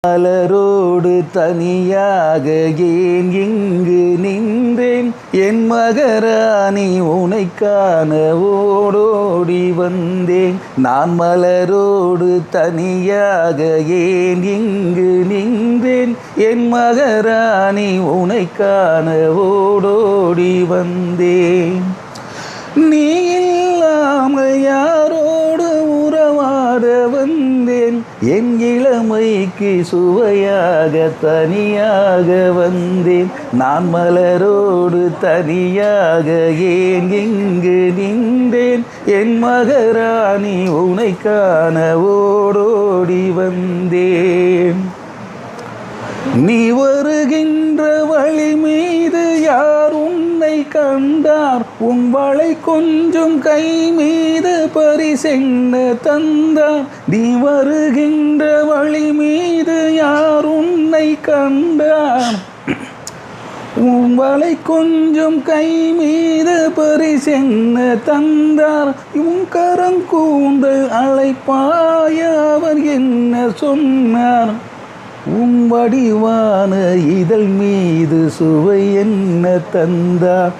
மலரோடு தனியாக ஏன் இங்கு நின்றேன், என் மகராணி உனை காண ஓடோடி வந்தேன். நான் மலரோடு தனியாக ஏன் இங்கு நின்றேன், என் மகராணி உனை காண ஓடோடி வந்தேன். நீ இல்லாமல் யாரோடு உறவாட வந்தேன், என் இளமைக்கு சுவையாக தனியாக வந்தேன். நான் மலரோடு தனியாக ஏன் இங்கு நின்றேன், என் மகராணி உனை காண ஓடோடி வந்தேன். நீ வருகின்ற வழி மீது யார் உன்னை கண்டார், உன் வளை கொஞ்சம் கை மீது பரிசென்ன தந்தார். நீ வருகின்ற வழி மீது யார் உன்னை கண்டார், உன் வளை கொஞ்சம் கை மீது பரிசென்ன தந்தார். உன் கரங்கூந்தல் அழைப்பாய அவர் என்ன சொன்னார், உன் வடிவான இதழ் மீது சுவை என்ன தந்தார்.